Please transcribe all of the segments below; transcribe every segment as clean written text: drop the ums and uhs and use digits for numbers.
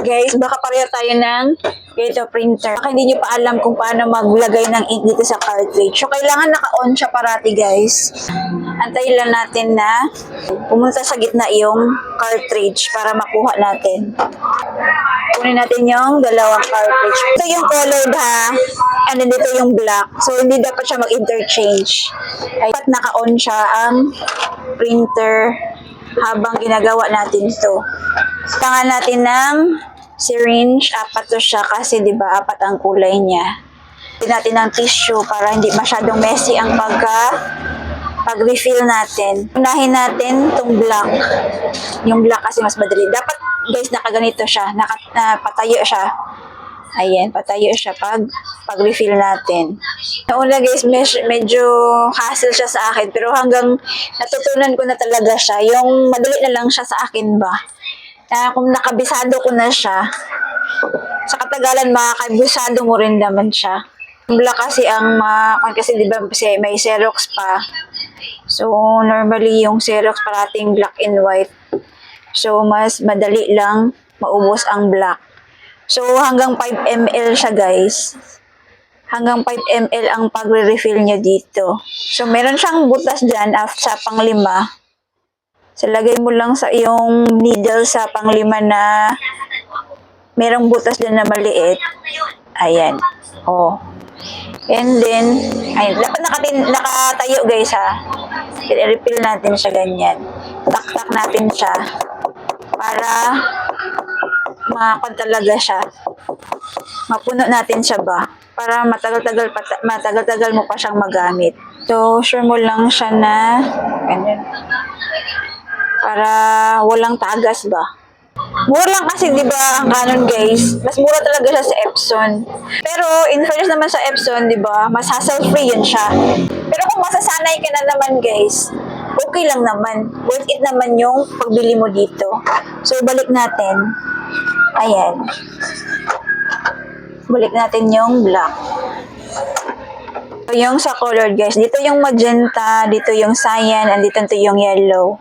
Guys, baka pareho tayo ng dito printer. Baka hindi nyo pa alam kung paano maglagay ng ink dito sa cartridge. So, kailangan naka-on siya parati, guys. Antayin lang natin na pumunta sa gitna yung cartridge para makuha natin. Kunin natin yung dalawang cartridge. Ito yung colored ha, and then dito yung black. So, hindi dapat siya mag-interchange. Dapat naka-on siya ang printer habang ginagawa natin ito. Kailangan natin ng syringe, 4 to siya kasi 'di ba 4 ang kulay niya. Hindi natin ng tissue para hindi masyadong messy ang pag-refill natin. Unahin natin tong black. Yung black kasi mas madali. Dapat guys nakaganito siya, patayo siya. Ayan, patayo siya pag-refill natin. Una guys, medyo hassle siya sa akin pero hanggang natutunan ko na talaga siya. Yung madali na lang siya sa akin ba. Kung nakabisado ko na siya, sa katagalan makakabisado mo rin naman siya. Black kasi kasi di ba may Xerox pa. So, normally yung Xerox parating black and white. So, mas madali lang maubos ang black. So, hanggang 5 ml siya guys. Hanggang 5 ml ang pagre-refill nyo dito. So, meron siyang butas dyan sa pang-5. So, lagay mo lang sa iyong needle sa pang-5 na merong butas dyan na maliit. Ayan. Oh. And then, ayan. Dapat nakatayo guys ha. I-refill natin siya ganyan. Tak-tak natin siya. Para makakon talaga siya. Mapuno natin siya ba? Para matagal-tagal mo pa siyang magamit. So, sure mo lang siya na ganyan. Para walang tagas ba. Mura lang kasi 'di ba ang Canon guys. Mas mura talaga siya sa Epson. Pero in fairness naman sa Epson, 'di ba? Mas hassle-free 'yun siya. Pero kung masasanay ka na naman guys, okay lang naman. Worth it naman yung pagbili mo dito. So balik natin. Ayan. Balik natin yung black. So, yung sa colored guys, dito yung magenta, dito yung cyan, and dito yung yellow.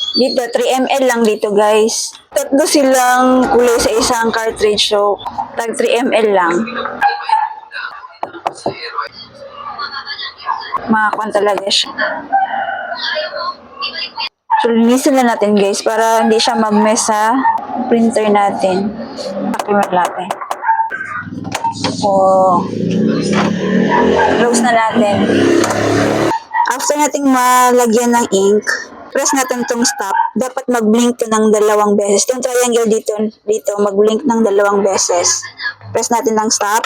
Dito, 3 ml lang dito guys. 3 silang kulay sa isang cartridge. So, tag 3 ml lang. Makakuan talaga siya. So, linisin na natin guys para hindi siya mag-mess sa printer natin. Pakimat natin. Oh. Close na natin. After nating malagyan ng ink, press natin tong stop. Dapat mag-blink to ng 2 beses. Yung triangle dito mag-blink ng 2 beses. Press natin ng stop.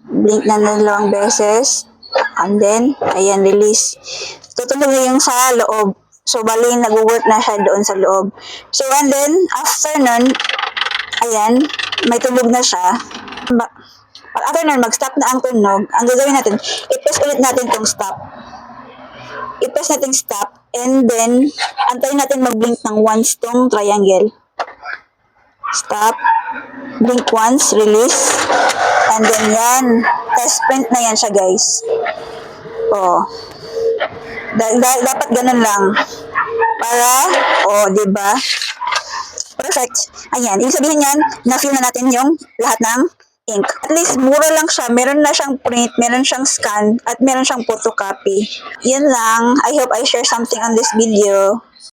Blink ng 2 beses. And then, ayan, release. Tutunog na yung sa loob. So, bali, nag-work na siya doon sa loob. So, and then, after nun, ayan, may tunog na siya. After nun, mag-stop na ang tunog. Ang gagawin natin, i-press ulit natin tong stop. I-press natin stop. And then, antayin natin mag-blink ng once tong triangle. Stop. Blink once. Release. And then yan. Test print na yan siya guys. Oh. Dapat ganun lang. Para, diba? Perfect. Ayan. Ibig sabihin yan, na-fill na natin yung lahat ng ink. At least, mura lang siya. Meron na siyang print, meron siyang scan, at meron siyang photocopy. Yun lang. I hope I share something on this video.